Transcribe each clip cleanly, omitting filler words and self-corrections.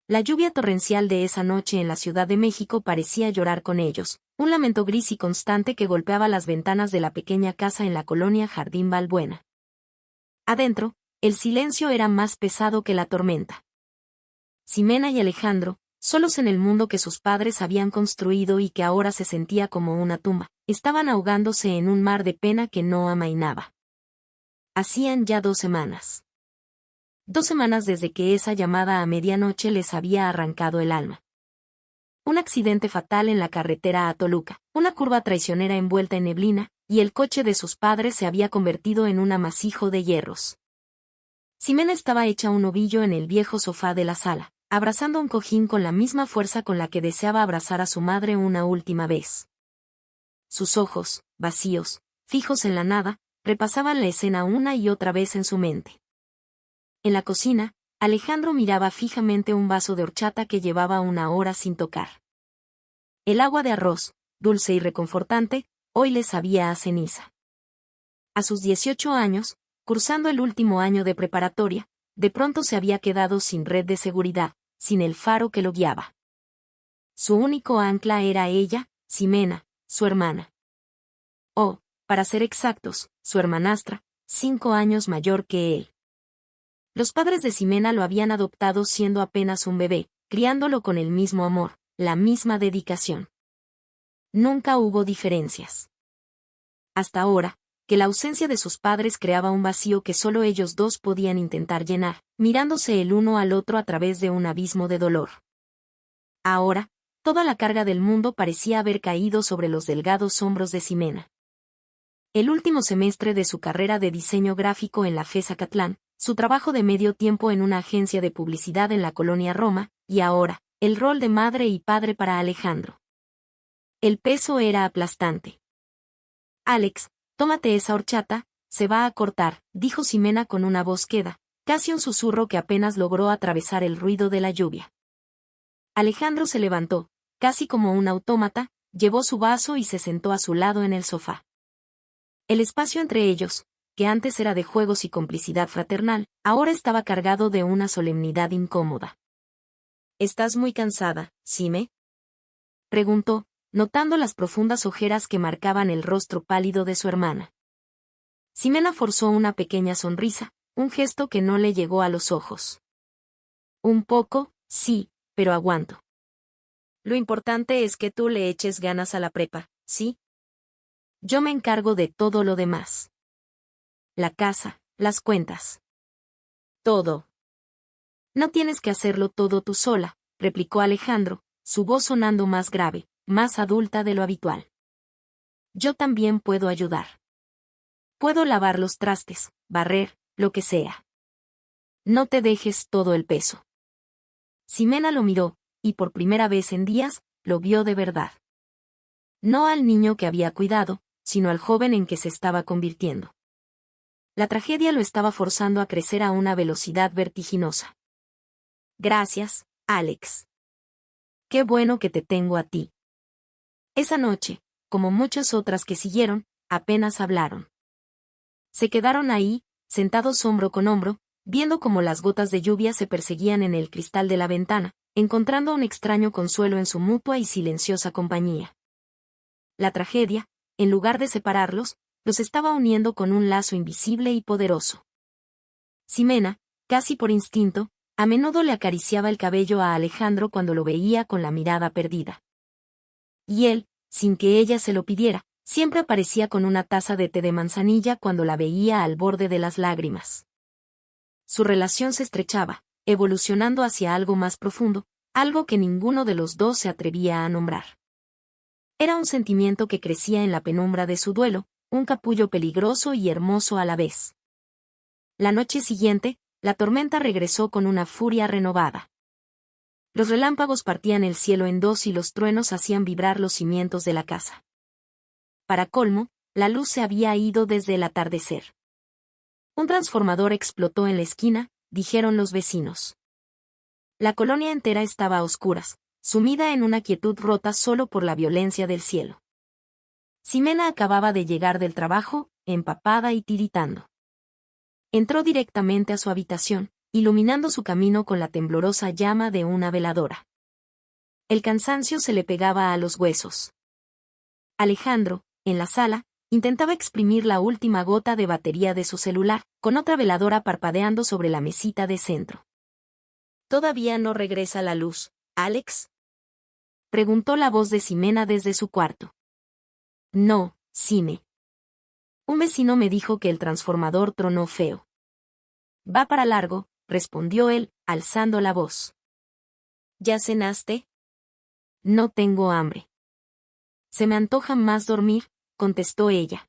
La lluvia torrencial de esa noche en la Ciudad de México parecía llorar con ellos, un lamento gris y constante que golpeaba las ventanas de la pequeña casa en la colonia Jardín Balbuena. Adentro, el silencio era más pesado que la tormenta. Ximena y Alejandro, solos en el mundo que sus padres habían construido y que ahora se sentía como una tumba, estaban ahogándose en un mar de pena que no amainaba. Hacían ya 2 semanas. 2 semanas desde que esa llamada a medianoche les había arrancado el alma. Un accidente fatal en la carretera a Toluca, una curva traicionera envuelta en neblina, y el coche de sus padres se había convertido en un amasijo de hierros. Ximena estaba hecha un ovillo en el viejo sofá de la sala, abrazando un cojín con la misma fuerza con la que deseaba abrazar a su madre una última vez. Sus ojos, vacíos, fijos en la nada, repasaban la escena una y otra vez en su mente. En la cocina, Alejandro miraba fijamente un vaso de horchata que llevaba 1 hora sin tocar. El agua de arroz, dulce y reconfortante, hoy le sabía a ceniza. A sus 18 años, cursando el último año de preparatoria, de pronto se había quedado sin red de seguridad, sin el faro que lo guiaba. Su único ancla era ella, Ximena, su hermana. O, para ser exactos, su hermanastra, 5 años mayor que él. Los padres de Ximena lo habían adoptado siendo apenas un bebé, criándolo con el mismo amor, la misma dedicación. Nunca hubo diferencias. Hasta ahora, que la ausencia de sus padres creaba un vacío que solo ellos dos podían intentar llenar, mirándose el uno al otro a través de un abismo de dolor. Ahora, toda la carga del mundo parecía haber caído sobre los delgados hombros de Ximena. El último semestre de su carrera de diseño gráfico en la FES Acatlán, su trabajo de medio tiempo en una agencia de publicidad en la colonia Roma, y ahora, el rol de madre y padre para Alejandro. El peso era aplastante. Alex, tómate esa horchata, se va a cortar, dijo Ximena con una voz queda, casi un susurro que apenas logró atravesar el ruido de la lluvia. Alejandro se levantó, casi como un autómata, llevó su vaso y se sentó a su lado en el sofá. El espacio entre ellos, que antes era de juegos y complicidad fraternal, ahora estaba cargado de una solemnidad incómoda. ¿Estás muy cansada, Xime?, preguntó, notando las profundas ojeras que marcaban el rostro pálido de su hermana. Ximena forzó una pequeña sonrisa, un gesto que no le llegó a los ojos. Un poco, sí, pero aguanto. Lo importante es que tú le eches ganas a la prepa, ¿sí? Yo me encargo de todo lo demás. La casa, las cuentas. Todo. No tienes que hacerlo todo tú sola, replicó Alejandro, su voz sonando más grave, más adulta de lo habitual. Yo también puedo ayudar. Puedo lavar los trastes, barrer, lo que sea. No te dejes todo el peso. Ximena lo miró, y por primera vez en días, lo vio de verdad. No al niño que había cuidado, sino al joven en que se estaba convirtiendo. La tragedia lo estaba forzando a crecer a una velocidad vertiginosa. Gracias, Alex. Qué bueno que te tengo a ti. Esa noche, como muchas otras que siguieron, apenas hablaron. Se quedaron ahí, sentados hombro con hombro, viendo cómo las gotas de lluvia se perseguían en el cristal de la ventana, encontrando un extraño consuelo en su mutua y silenciosa compañía. La tragedia, en lugar de separarlos, los estaba uniendo con un lazo invisible y poderoso. Ximena, casi por instinto, a menudo le acariciaba el cabello a Alejandro cuando lo veía con la mirada perdida. Y él, sin que ella se lo pidiera, siempre aparecía con una taza de té de manzanilla cuando la veía al borde de las lágrimas. Su relación se estrechaba, evolucionando hacia algo más profundo, algo que ninguno de los dos se atrevía a nombrar. Era un sentimiento que crecía en la penumbra de su duelo, un capullo peligroso y hermoso a la vez. La noche siguiente, la tormenta regresó con una furia renovada. Los relámpagos partían el cielo en dos y los truenos hacían vibrar los cimientos de la casa. Para colmo, la luz se había ido desde el atardecer. Un transformador explotó en la esquina, dijeron los vecinos. La colonia entera estaba a oscuras, sumida en una quietud rota solo por la violencia del cielo. Ximena acababa de llegar del trabajo, empapada y tiritando. Entró directamente a su habitación, iluminando su camino con la temblorosa llama de una veladora. El cansancio se le pegaba a los huesos. Alejandro, en la sala, intentaba exprimir la última gota de batería de su celular, con otra veladora parpadeando sobre la mesita de centro. ¿Todavía no regresa la luz, Alex?, preguntó la voz de Ximena desde su cuarto. No, Xime. Un vecino me dijo que el transformador tronó feo. Va para largo, respondió él, alzando la voz. ¿Ya cenaste? No tengo hambre. Se me antoja más dormir, contestó ella.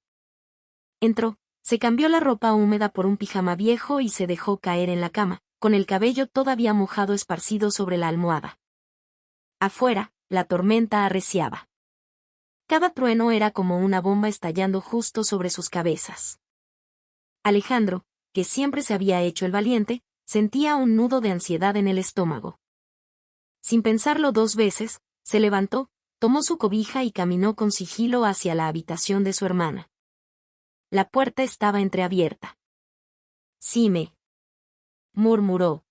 Entró, se cambió la ropa húmeda por un pijama viejo y se dejó caer en la cama, con el cabello todavía mojado esparcido sobre la almohada. Afuera, la tormenta arreciaba. Cada trueno era como una bomba estallando justo sobre sus cabezas. Alejandro, que siempre se había hecho el valiente, sentía un nudo de ansiedad en el estómago. Sin pensarlo 2 veces, se levantó, tomó su cobija y caminó con sigilo hacia la habitación de su hermana. La puerta estaba entreabierta. Xime, murmuró.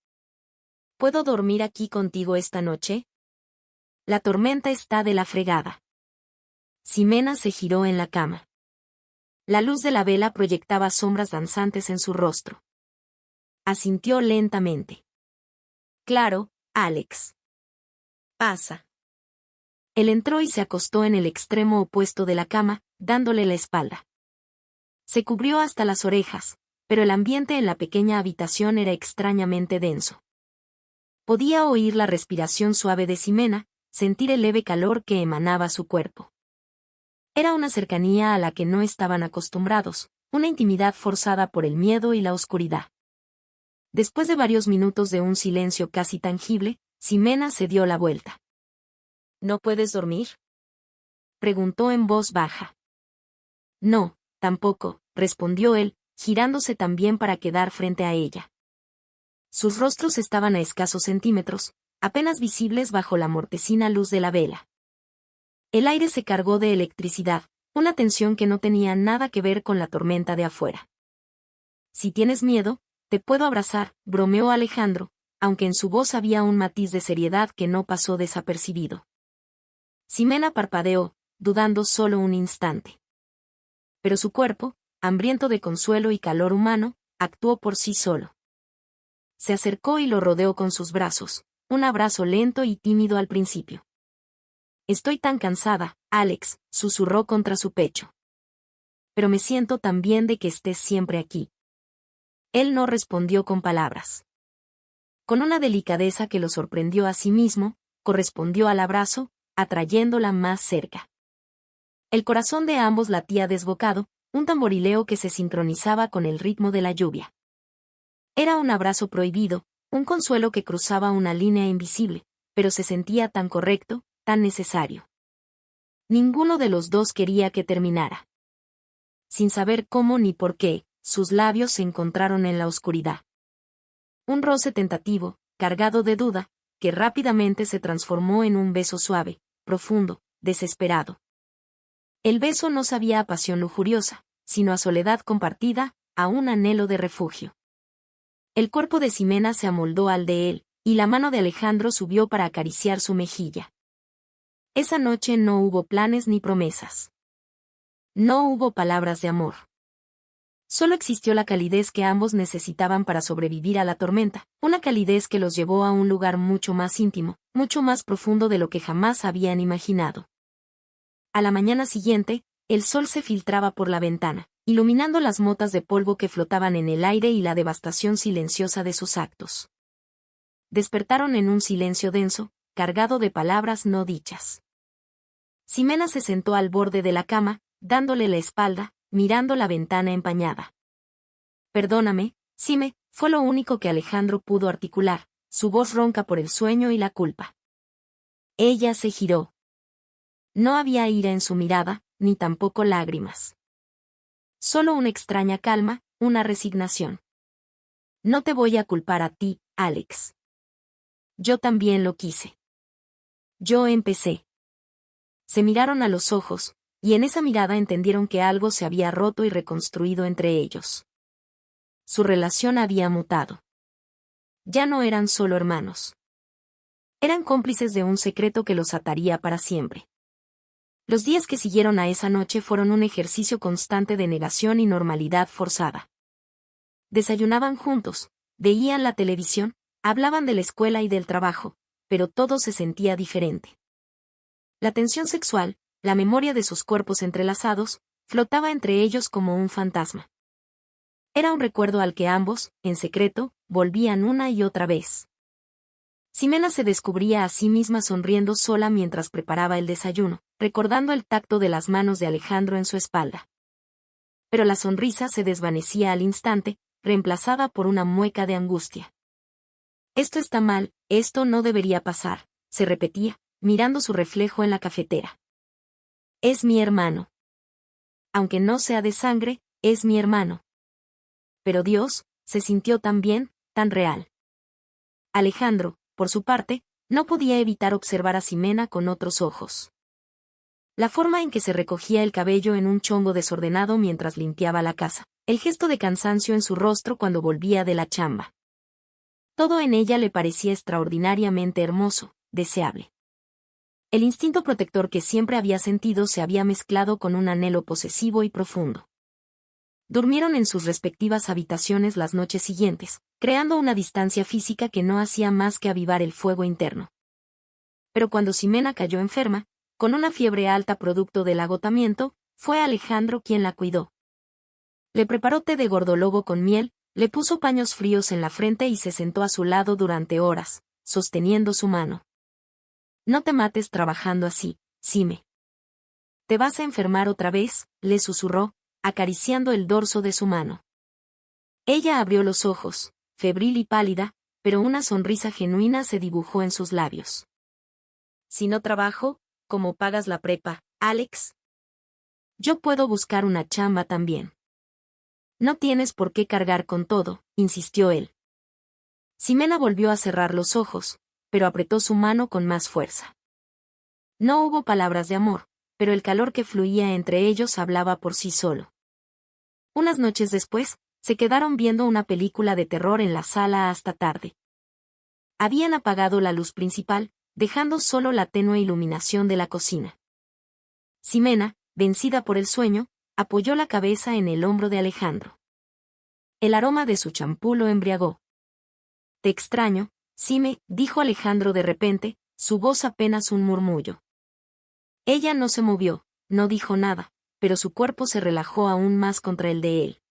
¿Puedo dormir aquí contigo esta noche? La tormenta está de la fregada. Ximena se giró en la cama. La luz de la vela proyectaba sombras danzantes en su rostro. Asintió lentamente. Claro, Alex. Pasa. Él entró y se acostó en el extremo opuesto de la cama, dándole la espalda. Se cubrió hasta las orejas, pero el ambiente en la pequeña habitación era extrañamente denso. Podía oír la respiración suave de Ximena, sentir el leve calor que emanaba su cuerpo. Era una cercanía a la que no estaban acostumbrados, una intimidad forzada por el miedo y la oscuridad. Después de varios minutos de un silencio casi tangible, Ximena se dio la vuelta. ¿No puedes dormir?, preguntó en voz baja. No, tampoco, respondió él, girándose también para quedar frente a ella. Sus rostros estaban a escasos centímetros, apenas visibles bajo la mortecina luz de la vela. El aire se cargó de electricidad, una tensión que no tenía nada que ver con la tormenta de afuera. Si tienes miedo, te puedo abrazar, bromeó Alejandro, aunque en su voz había un matiz de seriedad que no pasó desapercibido. Ximena parpadeó, dudando solo un instante. Pero su cuerpo, hambriento de consuelo y calor humano, actuó por sí solo. Se acercó y lo rodeó con sus brazos, un abrazo lento y tímido al principio. Estoy tan cansada, Alex, susurró contra su pecho. Pero me siento tan bien de que estés siempre aquí. Él no respondió con palabras. Con una delicadeza que lo sorprendió a sí mismo, correspondió al abrazo, atrayéndola más cerca. El corazón de ambos latía desbocado, un tamborileo que se sincronizaba con el ritmo de la lluvia. Era un abrazo prohibido, un consuelo que cruzaba una línea invisible, pero se sentía tan correcto, tan necesario. Ninguno de los dos quería que terminara. Sin saber cómo ni por qué, sus labios se encontraron en la oscuridad. Un roce tentativo, cargado de duda, que rápidamente se transformó en un beso suave, profundo, desesperado. El beso no sabía a pasión lujuriosa, sino a soledad compartida, a un anhelo de refugio. El cuerpo de Ximena se amoldó al de él, y la mano de Alejandro subió para acariciar su mejilla. Esa noche no hubo planes ni promesas. No hubo palabras de amor. Solo existió la calidez que ambos necesitaban para sobrevivir a la tormenta, una calidez que los llevó a un lugar mucho más íntimo, mucho más profundo de lo que jamás habían imaginado. A la mañana siguiente, el sol se filtraba por la ventana, iluminando las motas de polvo que flotaban en el aire y la devastación silenciosa de sus actos. Despertaron en un silencio denso, cargado de palabras no dichas. Ximena se sentó al borde de la cama, dándole la espalda, mirando la ventana empañada. Perdóname, Xime, fue lo único que Alejandro pudo articular, su voz ronca por el sueño y la culpa. Ella se giró. No había ira en su mirada, ni tampoco lágrimas. Solo una extraña calma, una resignación. No te voy a culpar a ti, Alex. Yo también lo quise. Yo empecé. Se miraron a los ojos, y en esa mirada entendieron que algo se había roto y reconstruido entre ellos. Su relación había mutado. ya no eran solo hermanos. Eran cómplices de un secreto que los ataría para siempre. Los días que siguieron a esa noche fueron un ejercicio constante de negación y normalidad forzada. Desayunaban juntos, veían la televisión, hablaban de la escuela y del trabajo, pero todo se sentía diferente. La tensión sexual, la memoria de sus cuerpos entrelazados, flotaba entre ellos como un fantasma. Era un recuerdo al que ambos, en secreto, volvían una y otra vez. Ximena se descubría a sí misma sonriendo sola mientras preparaba el desayuno, recordando el tacto de las manos de Alejandro en su espalda. Pero la sonrisa se desvanecía al instante, reemplazada por una mueca de angustia. Esto está mal, esto no debería pasar, se repetía, mirando su reflejo en la cafetera. Es mi hermano. Aunque no sea de sangre, es mi hermano. Pero Dios, se sintió tan bien, tan real. Alejandro, por su parte, no podía evitar observar a Ximena con otros ojos. La forma en que se recogía el cabello en un chongo desordenado mientras limpiaba la casa, el gesto de cansancio en su rostro cuando volvía de la chamba. Todo en ella le parecía extraordinariamente hermoso, deseable. El instinto protector que siempre había sentido se había mezclado con un anhelo posesivo y profundo. Durmieron en sus respectivas habitaciones las noches siguientes, creando una distancia física que no hacía más que avivar el fuego interno. Pero cuando Ximena cayó enferma, con una fiebre alta producto del agotamiento, fue Alejandro quien la cuidó. Le preparó té de gordolobo con miel, le puso paños fríos en la frente y se sentó a su lado durante horas, sosteniendo su mano. No te mates trabajando así, Xime. Te vas a enfermar otra vez, le susurró, acariciando el dorso de su mano. Ella abrió los ojos, febril y pálida, pero una sonrisa genuina se dibujó en sus labios. Si no trabajo, ¿cómo pagas la prepa, Alex? Yo puedo buscar una chamba también. No tienes por qué cargar con todo, insistió él. Ximena volvió a cerrar los ojos, pero apretó su mano con más fuerza. No hubo palabras de amor, pero el calor que fluía entre ellos hablaba por sí solo. Unas noches después, se quedaron viendo una película de terror en la sala hasta tarde. Habían apagado la luz principal, dejando solo la tenue iluminación de la cocina. Ximena, vencida por el sueño, apoyó la cabeza en el hombro de Alejandro. El aroma de su champú lo embriagó. Te extraño, Xime, dijo Alejandro de repente, su voz apenas un murmullo. Ella no se movió, no dijo nada, pero su cuerpo se relajó aún más contra el de él.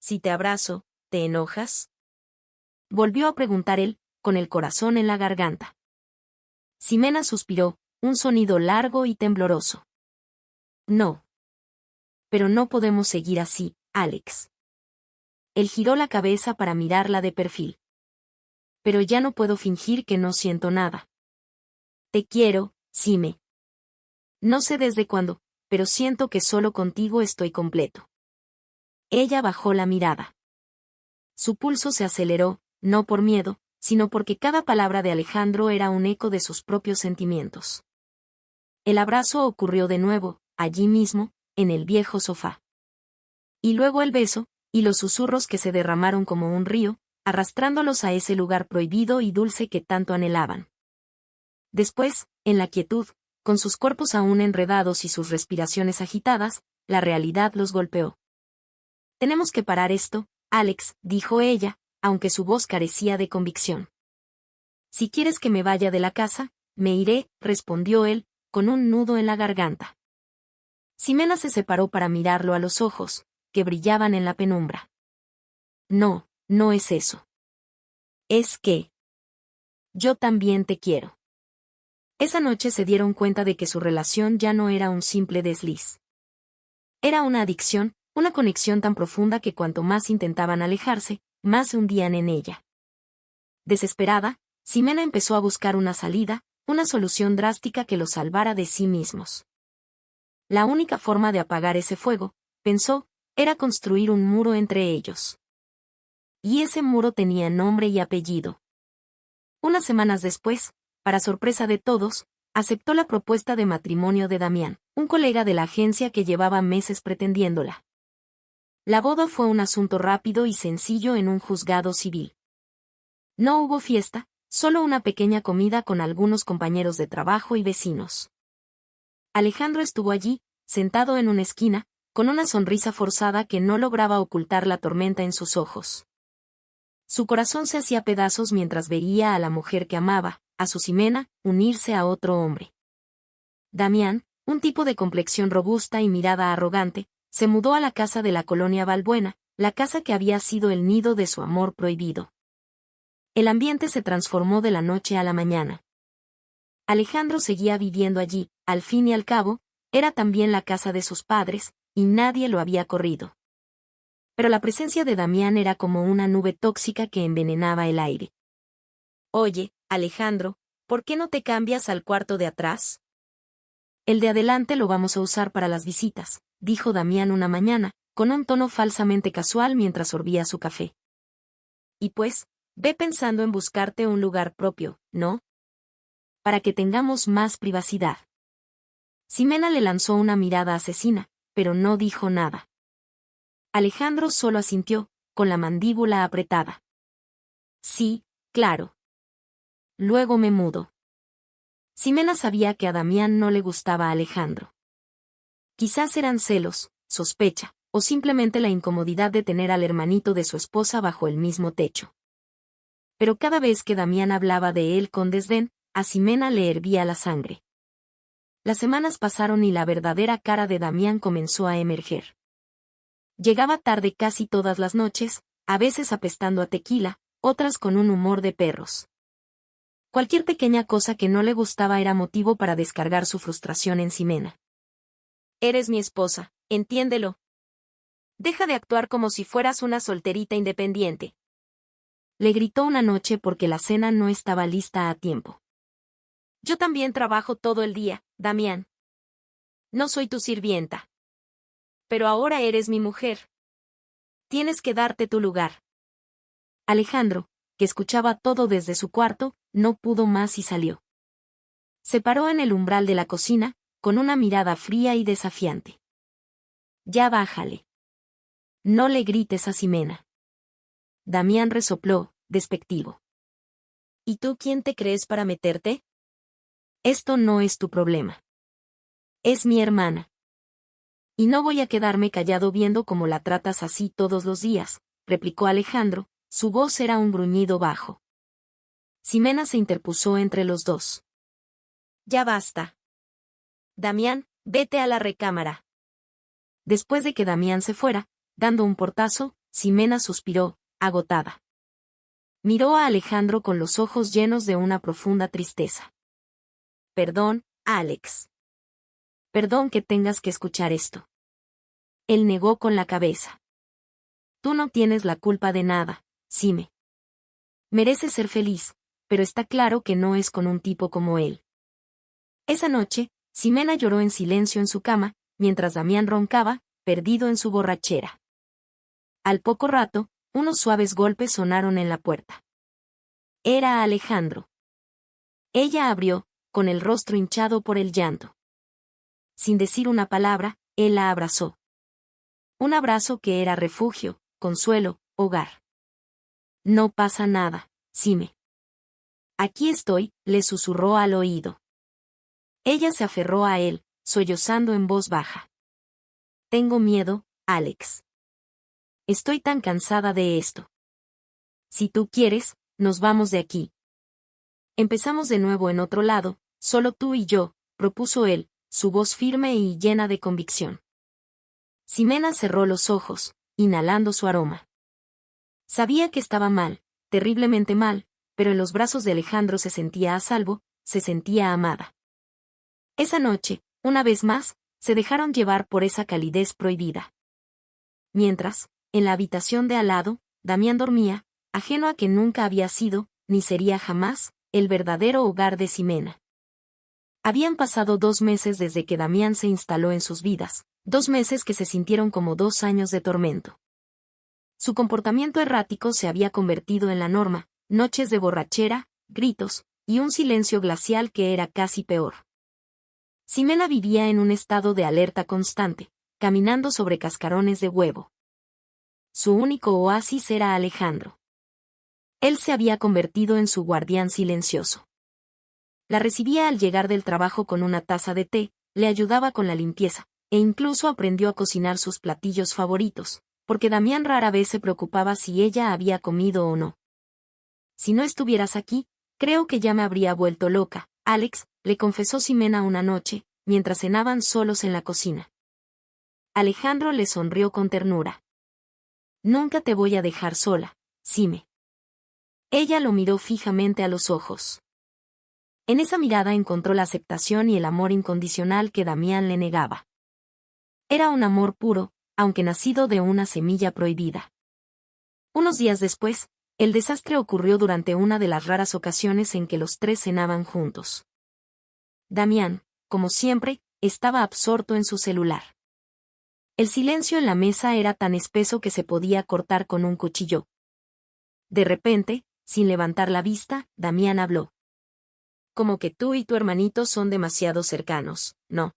Si te abrazo, ¿te enojas? Volvió a preguntar él, con el corazón en la garganta. Ximena suspiró, un sonido largo y tembloroso. No. Pero no podemos seguir así, Alex. Él giró la cabeza para mirarla de perfil. Pero ya no puedo fingir que no siento nada. Te quiero, Xime. No sé desde cuándo, pero siento que solo contigo estoy completo. Ella bajó la mirada. Su pulso se aceleró, no por miedo, sino porque cada palabra de Alejandro era un eco de sus propios sentimientos. El abrazo ocurrió de nuevo, allí mismo, en el viejo sofá. Y luego el beso, y los susurros que se derramaron como un río, arrastrándolos a ese lugar prohibido y dulce que tanto anhelaban. Después, en la quietud, con sus cuerpos aún enredados y sus respiraciones agitadas, la realidad los golpeó. Tenemos que parar esto, Alex, dijo ella, aunque su voz carecía de convicción. Si quieres que me vaya de la casa, me iré, respondió él, con un nudo en la garganta. Ximena se separó para mirarlo a los ojos, que brillaban en la penumbra. No, no es eso. Es que... yo también te quiero. Esa noche se dieron cuenta de que su relación ya no era un simple desliz. Era una adicción, una conexión tan profunda que cuanto más intentaban alejarse, más se hundían en ella. Desesperada, Ximena empezó a buscar una salida, una solución drástica que los salvara de sí mismos. La única forma de apagar ese fuego, pensó, era construir un muro entre ellos. Y ese muro tenía nombre y apellido. Unas semanas después, para sorpresa de todos, aceptó la propuesta de matrimonio de Damián, un colega de la agencia que llevaba meses pretendiéndola. La boda fue un asunto rápido y sencillo en un juzgado civil. No hubo fiesta, solo una pequeña comida con algunos compañeros de trabajo y vecinos. Alejandro estuvo allí, sentado en una esquina, con una sonrisa forzada que no lograba ocultar la tormenta en sus ojos. Su corazón se hacía pedazos mientras veía a la mujer que amaba, a su Ximena, unirse a otro hombre. Damián, un tipo de complexión robusta y mirada arrogante, se mudó a la casa de la colonia Balbuena, la casa que había sido el nido de su amor prohibido. El ambiente se transformó de la noche a la mañana. Alejandro seguía viviendo allí, al fin y al cabo, era también la casa de sus padres, y nadie lo había corrido. Pero la presencia de Damián era como una nube tóxica que envenenaba el aire. «Oye, Alejandro, ¿por qué no te cambias al cuarto de atrás?» «El de adelante lo vamos a usar para las visitas», dijo Damián una mañana, con un tono falsamente casual mientras sorbía su café. «Y pues, ve pensando en buscarte un lugar propio, ¿no? Para que tengamos más privacidad». Ximena le lanzó una mirada asesina, pero no dijo nada. Alejandro solo asintió, con la mandíbula apretada. «Sí, claro. Luego me mudo». Ximena sabía que a Damián no le gustaba a Alejandro. Quizás eran celos, sospecha, o simplemente la incomodidad de tener al hermanito de su esposa bajo el mismo techo. Pero cada vez que Damián hablaba de él con desdén, a Ximena le hervía la sangre. Las semanas pasaron y la verdadera cara de Damián comenzó a emerger. Llegaba tarde casi todas las noches, a veces apestando a tequila, otras con un humor de perros. Cualquier pequeña cosa que no le gustaba era motivo para descargar su frustración en Ximena. «Eres mi esposa, entiéndelo. Deja de actuar como si fueras una solterita independiente», le gritó una noche porque la cena no estaba lista a tiempo. «Yo también trabajo todo el día, Damián. No soy tu sirvienta. Pero ahora eres mi mujer. Tienes que darte tu lugar». Alejandro, que escuchaba todo desde su cuarto, no pudo más y salió. Se paró en el umbral de la cocina, con una mirada fría y desafiante. «Ya bájale. No le grites a Ximena». Damián resopló, despectivo. «¿Y tú quién te crees para meterte? Esto no es tu problema. Es mi hermana. Y no voy a quedarme callado viendo cómo la tratas así todos los días», replicó Alejandro, su voz era un gruñido bajo. Ximena se interpuso entre los dos. «Ya basta. Damián, vete a la recámara». Después de que Damián se fuera, dando un portazo, Ximena suspiró, agotada. Miró a Alejandro con los ojos llenos de una profunda tristeza. «Perdón, Alex. Perdón que tengas que escuchar esto». Él negó con la cabeza. «Tú no tienes la culpa de nada, Xime. Mereces ser feliz, pero está claro que no es con un tipo como él». Esa noche, Ximena lloró en silencio en su cama, mientras Damián roncaba, perdido en su borrachera. Al poco rato, unos suaves golpes sonaron en la puerta. Era Alejandro. Ella abrió, con el rostro hinchado por el llanto. Sin decir una palabra, él la abrazó. Un abrazo que era refugio, consuelo, hogar. «No pasa nada, Xime. Aquí estoy», le susurró al oído. Ella se aferró a él, sollozando en voz baja. «Tengo miedo, Alex. Estoy tan cansada de esto. Si tú quieres, nos vamos de aquí. Empezamos de nuevo en otro lado, solo tú y yo», propuso él, su voz firme y llena de convicción. Ximena cerró los ojos, inhalando su aroma. Sabía que estaba mal, terriblemente mal, pero en los brazos de Alejandro se sentía a salvo, se sentía amada. Esa noche, una vez más, se dejaron llevar por esa calidez prohibida. Mientras, en la habitación de al lado, Damián dormía, ajeno a que nunca había sido, ni sería jamás, el verdadero hogar de Ximena. Habían pasado 2 meses desde que Damián se instaló en sus vidas, 2 meses que se sintieron como 2 años de tormento. Su comportamiento errático se había convertido en la norma, noches de borrachera, gritos, y un silencio glacial que era casi peor. Ximena vivía en un estado de alerta constante, caminando sobre cascarones de huevo. Su único oasis era Alejandro. Él se había convertido en su guardián silencioso. La recibía al llegar del trabajo con una taza de té, le ayudaba con la limpieza, e incluso aprendió a cocinar sus platillos favoritos, porque Damián rara vez se preocupaba si ella había comido o no. Si no estuvieras aquí, creo que ya me habría vuelto loca, Alex, le confesó Ximena una noche, mientras cenaban solos en la cocina. Alejandro le sonrió con ternura. Nunca te voy a dejar sola, Xime. Ella lo miró fijamente a los ojos. En esa mirada encontró la aceptación y el amor incondicional que Damián le negaba. Era un amor puro, aunque nacido de una semilla prohibida. Unos días después, el desastre ocurrió durante una de las raras ocasiones en que los tres cenaban juntos. Damián, como siempre, estaba absorto en su celular. El silencio en la mesa era tan espeso que se podía cortar con un cuchillo. De repente, sin levantar la vista, Damián habló. Como que tú y tu hermanito son demasiado cercanos, ¿no?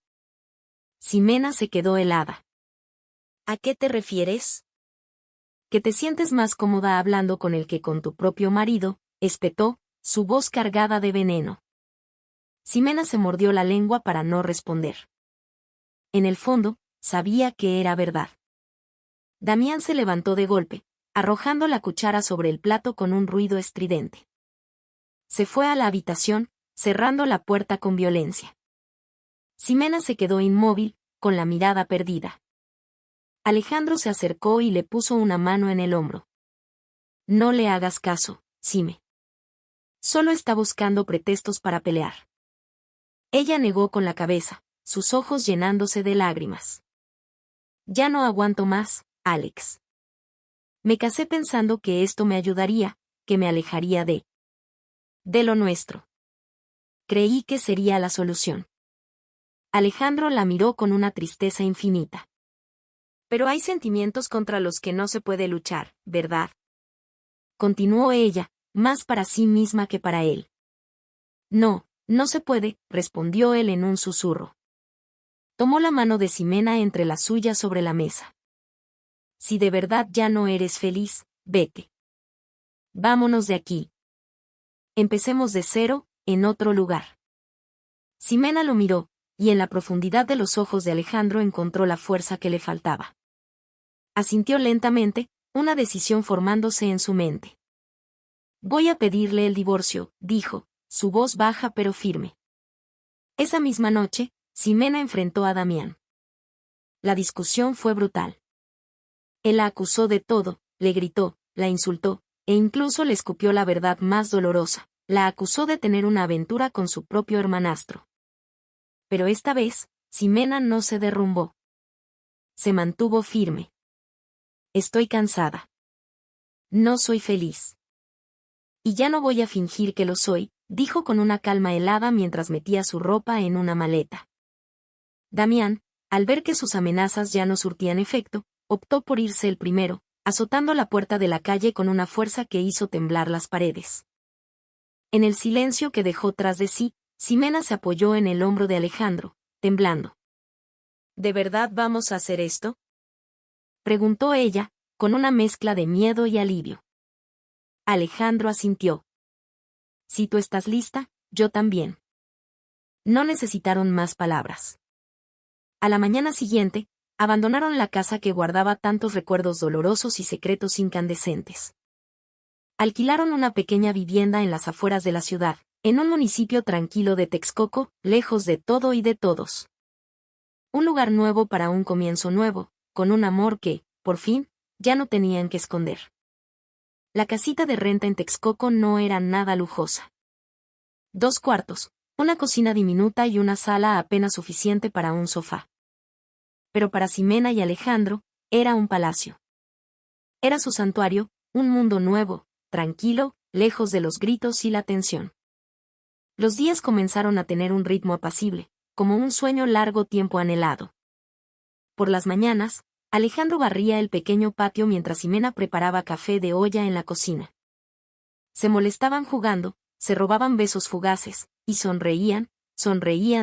Ximena se quedó helada. ¿A qué te refieres? Que te sientes más cómoda hablando con él que con tu propio marido, espetó, su voz cargada de veneno. Ximena se mordió la lengua para no responder. En el fondo, sabía que era verdad. Damián se levantó de golpe, arrojando la cuchara sobre el plato con un ruido estridente. Se fue a la habitación, cerrando la puerta con violencia. Ximena se quedó inmóvil, con la mirada perdida. Alejandro se acercó y le puso una mano en el hombro. No le hagas caso, Xime. Solo está buscando pretextos para pelear. Ella negó con la cabeza, sus ojos llenándose de lágrimas. Ya no aguanto más, Alex. Me casé pensando que esto me ayudaría, que me alejaría de lo nuestro. Creí que sería la solución. Alejandro la miró con una tristeza infinita. Pero hay sentimientos contra los que no se puede luchar, ¿verdad? Continuó ella, más para sí misma que para él. No, no se puede, respondió él en un susurro. Tomó la mano de Ximena entre las suyas sobre la mesa. Si de verdad ya no eres feliz, vete. Vámonos de aquí. Empecemos de cero, en otro lugar. Ximena lo miró, y en la profundidad de los ojos de Alejandro encontró la fuerza que le faltaba. Asintió lentamente, una decisión formándose en su mente. Voy a pedirle el divorcio, dijo, su voz baja pero firme. Esa misma noche, Ximena enfrentó a Damián. La discusión fue brutal. Él la acusó de todo, le gritó, la insultó, e incluso le escupió la verdad más dolorosa, la acusó de tener una aventura con su propio hermanastro. Pero esta vez, Ximena no se derrumbó. Se mantuvo firme. Estoy cansada. No soy feliz. Y ya no voy a fingir que lo soy, dijo con una calma helada mientras metía su ropa en una maleta. Damián, al ver que sus amenazas ya no surtían efecto, optó por irse el primero, azotando la puerta de la calle con una fuerza que hizo temblar las paredes. En el silencio que dejó tras de sí, Ximena se apoyó en el hombro de Alejandro, temblando. ¿De verdad vamos a hacer esto?, preguntó ella, con una mezcla de miedo y alivio. Alejandro asintió. Si tú estás lista, yo también. No necesitaron más palabras. A la mañana siguiente, abandonaron la casa que guardaba tantos recuerdos dolorosos y secretos incandescentes. Alquilaron una pequeña vivienda en las afueras de la ciudad, en un municipio tranquilo de Texcoco, lejos de todo y de todos. Un lugar nuevo para un comienzo nuevo, con un amor que, por fin, ya no tenían que esconder. La casita de renta en Texcoco no era nada lujosa. 2 cuartos, una cocina diminuta y una sala apenas suficiente para un sofá. Pero para Ximena y Alejandro, era un palacio. Era su santuario, un mundo nuevo, tranquilo, lejos de los gritos y la tensión. Los días comenzaron a tener un ritmo apacible, como un sueño largo tiempo anhelado. Por las mañanas, Alejandro barría el pequeño patio mientras Ximena preparaba café de olla en la cocina. Se molestaban jugando, se robaban besos fugaces, y sonreían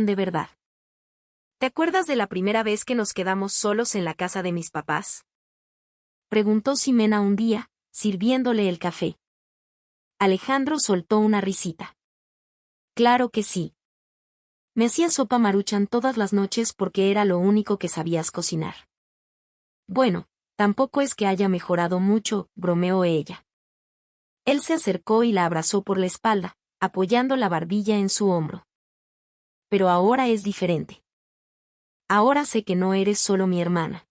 de verdad. ¿Te acuerdas de la primera vez que nos quedamos solos en la casa de mis papás?, preguntó Ximena un día, sirviéndole el café. Alejandro soltó una risita. Claro que sí. Me hacía sopa Maruchan todas las noches porque era lo único que sabías cocinar. Bueno, tampoco es que haya mejorado mucho, bromeó ella. Él se acercó y la abrazó por la espalda, apoyando la barbilla en su hombro. Pero ahora es diferente. Ahora sé que no eres solo mi hermana.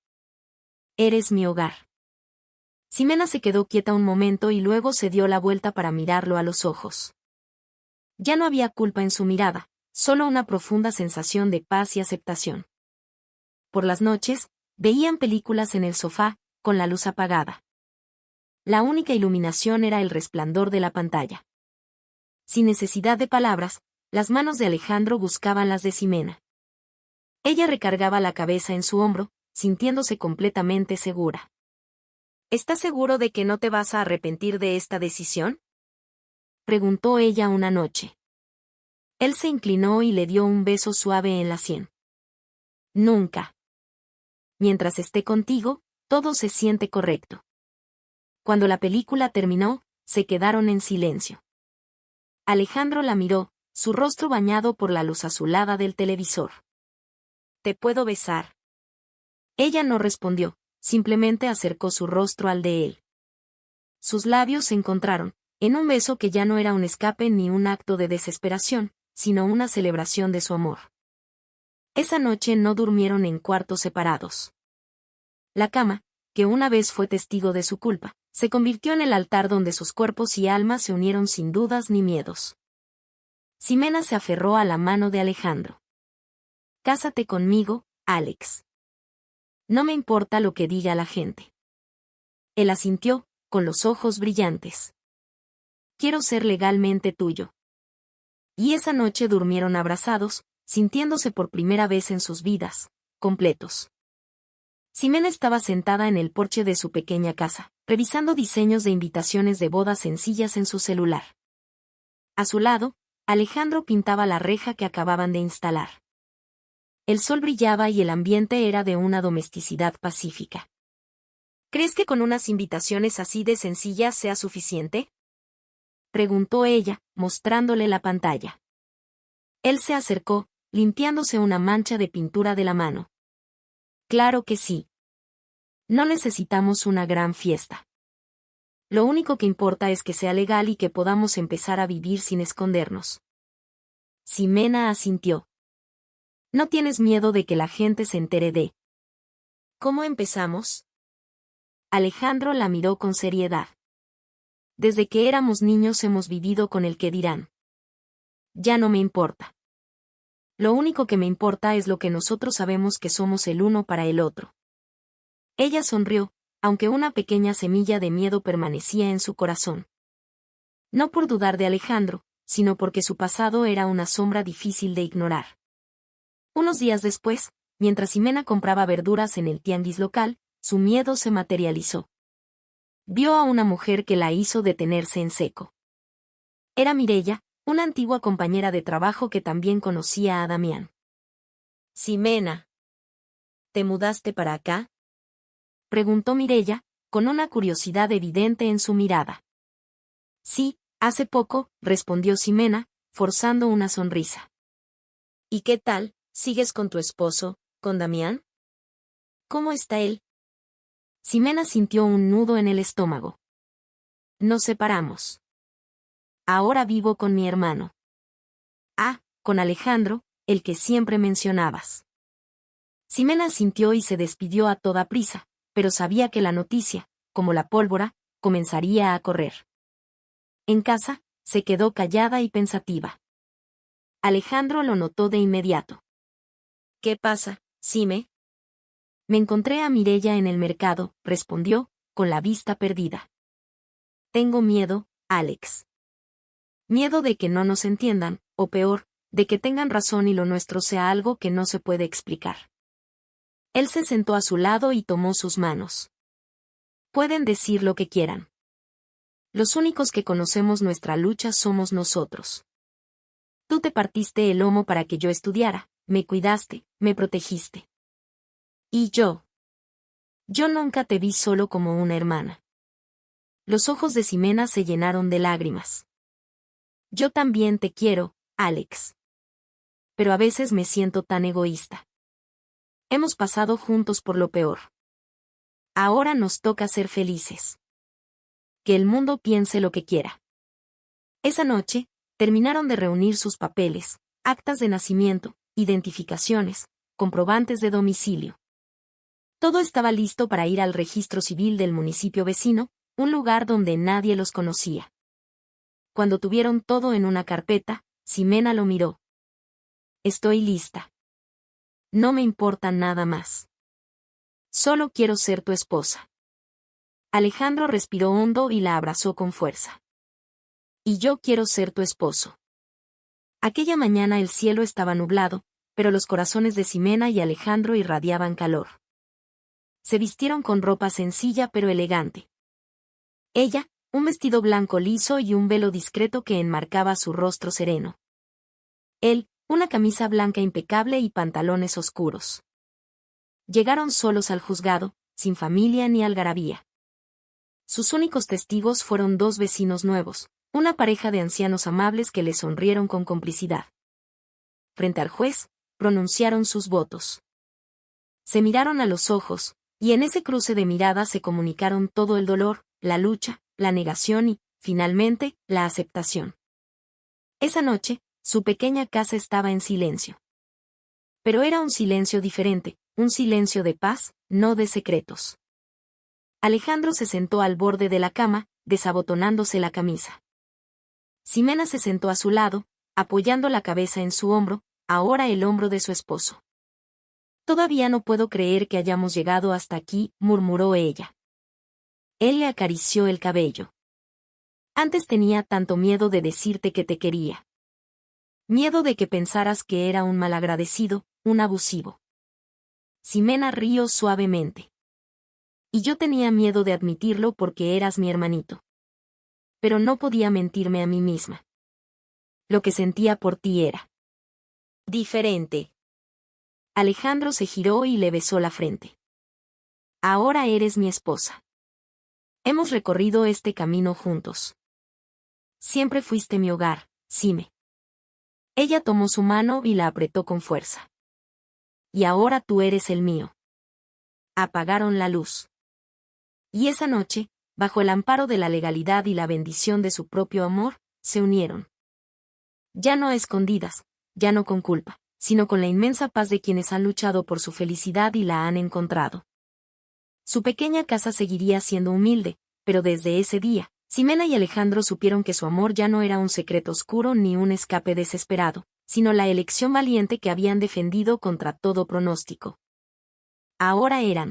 Eres mi hogar. Ximena se quedó quieta un momento y luego se dio la vuelta para mirarlo a los ojos. Ya no había culpa en su mirada, solo una profunda sensación de paz y aceptación. Por las noches, veían películas en el sofá, con la luz apagada. La única iluminación era el resplandor de la pantalla. Sin necesidad de palabras, las manos de Alejandro buscaban las de Ximena. Ella recargaba la cabeza en su hombro, sintiéndose completamente segura. ¿Estás seguro de que no te vas a arrepentir de esta decisión?, preguntó ella una noche. Él se inclinó y le dio un beso suave en la sien. Nunca. Mientras esté contigo, todo se siente correcto. Cuando la película terminó, se quedaron en silencio. Alejandro la miró, su rostro bañado por la luz azulada del televisor. ¿Te puedo besar? Ella no respondió, simplemente acercó su rostro al de él. Sus labios se encontraron, en un beso que ya no era un escape ni un acto de desesperación, sino una celebración de su amor. Esa noche no durmieron en cuartos separados. La cama, que una vez fue testigo de su culpa, se convirtió en el altar donde sus cuerpos y almas se unieron sin dudas ni miedos. Ximena se aferró a la mano de Alejandro. Cásate conmigo, Alex. No me importa lo que diga la gente. Él asintió, con los ojos brillantes. Quiero ser legalmente tuyo. Y esa noche durmieron abrazados, sintiéndose por primera vez en sus vidas, completos. Ximena estaba sentada en el porche de su pequeña casa, revisando diseños de invitaciones de bodas sencillas en su celular. A su lado, Alejandro pintaba la reja que acababan de instalar. El sol brillaba y el ambiente era de una domesticidad pacífica. ¿Crees que con unas invitaciones así de sencillas sea suficiente?, preguntó ella, mostrándole la pantalla. Él se acercó, limpiándose una mancha de pintura de la mano. Claro que sí. No necesitamos una gran fiesta. Lo único que importa es que sea legal y que podamos empezar a vivir sin escondernos. Ximena asintió. ¿No tienes miedo de que la gente se entere de cómo empezamos? Alejandro la miró con seriedad. Desde que éramos niños hemos vivido con el que dirán. Ya no me importa. Lo único que me importa es lo que nosotros sabemos que somos el uno para el otro. Ella sonrió, aunque una pequeña semilla de miedo permanecía en su corazón. No por dudar de Alejandro, sino porque su pasado era una sombra difícil de ignorar. Unos días después, mientras Ximena compraba verduras en el tianguis local, su miedo se materializó. Vio a una mujer que la hizo detenerse en seco. Era Mireya, una antigua compañera de trabajo que también conocía a Damián. Ximena, ¿te mudaste para acá?, preguntó Mireya, con una curiosidad evidente en su mirada. Sí, hace poco, respondió Ximena, forzando una sonrisa. ¿Y qué tal? ¿Sigues con tu esposo, con Damián? ¿Cómo está él? Ximena sintió un nudo en el estómago. Nos separamos. Ahora vivo con mi hermano. Ah, con Alejandro, el que siempre mencionabas. Ximena sintió y se despidió a toda prisa, pero sabía que la noticia, como la pólvora, comenzaría a correr. En casa, se quedó callada y pensativa. Alejandro lo notó de inmediato. ¿Qué pasa, Xime? Me encontré a Mireya en el mercado, respondió, con la vista perdida. Tengo miedo, Alex. Miedo de que no nos entiendan, o peor, de que tengan razón y lo nuestro sea algo que no se puede explicar. Él se sentó a su lado y tomó sus manos. Pueden decir lo que quieran. Los únicos que conocemos nuestra lucha somos nosotros. Tú te partiste el lomo para que yo estudiara, me cuidaste, me protegiste. ¿Y yo? Yo nunca te vi solo como una hermana. Los ojos de Ximena se llenaron de lágrimas. Yo también te quiero, Alex. Pero a veces me siento tan egoísta. Hemos pasado juntos por lo peor. Ahora nos toca ser felices. Que el mundo piense lo que quiera. Esa noche, terminaron de reunir sus papeles, actas de nacimiento, identificaciones, comprobantes de domicilio. Todo estaba listo para ir al registro civil del municipio vecino, un lugar donde nadie los conocía. Cuando tuvieron todo en una carpeta, Ximena lo miró. Estoy lista. No me importa nada más. Solo quiero ser tu esposa. Alejandro respiró hondo y la abrazó con fuerza. Y yo quiero ser tu esposo. Aquella mañana el cielo estaba nublado, pero los corazones de Ximena y Alejandro irradiaban calor. Se vistieron con ropa sencilla pero elegante. Ella, un vestido blanco liso y un velo discreto que enmarcaba su rostro sereno. Él, una camisa blanca impecable y pantalones oscuros. Llegaron solos al juzgado, sin familia ni algarabía. Sus únicos testigos fueron dos vecinos nuevos, una pareja de ancianos amables que le sonrieron con complicidad. Frente al juez, pronunciaron sus votos. Se miraron a los ojos, y en ese cruce de miradas se comunicaron todo el dolor, la lucha, la negación y, finalmente, la aceptación. Esa noche, su pequeña casa estaba en silencio. Pero era un silencio diferente, un silencio de paz, no de secretos. Alejandro se sentó al borde de la cama, desabotonándose la camisa. Ximena se sentó a su lado, apoyando la cabeza en su hombro, ahora el hombro de su esposo. Todavía no puedo creer que hayamos llegado hasta aquí, murmuró ella. Él le acarició el cabello. Antes tenía tanto miedo de decirte que te quería. Miedo de que pensaras que era un malagradecido, un abusivo. Ximena rió suavemente. Y yo tenía miedo de admitirlo porque eras mi hermanito. Pero no podía mentirme a mí misma. Lo que sentía por ti era diferente. Alejandro se giró y le besó la frente. Ahora eres mi esposa. Hemos recorrido este camino juntos. Siempre fuiste mi hogar, Xime. Ella tomó su mano y la apretó con fuerza. Y ahora tú eres el mío. Apagaron la luz. Y esa noche, bajo el amparo de la legalidad y la bendición de su propio amor, se unieron. Ya no a escondidas, ya no con culpa, sino con la inmensa paz de quienes han luchado por su felicidad y la han encontrado. Su pequeña casa seguiría siendo humilde, pero desde ese día, Ximena y Alejandro supieron que su amor ya no era un secreto oscuro ni un escape desesperado, sino la elección valiente que habían defendido contra todo pronóstico. Ahora eran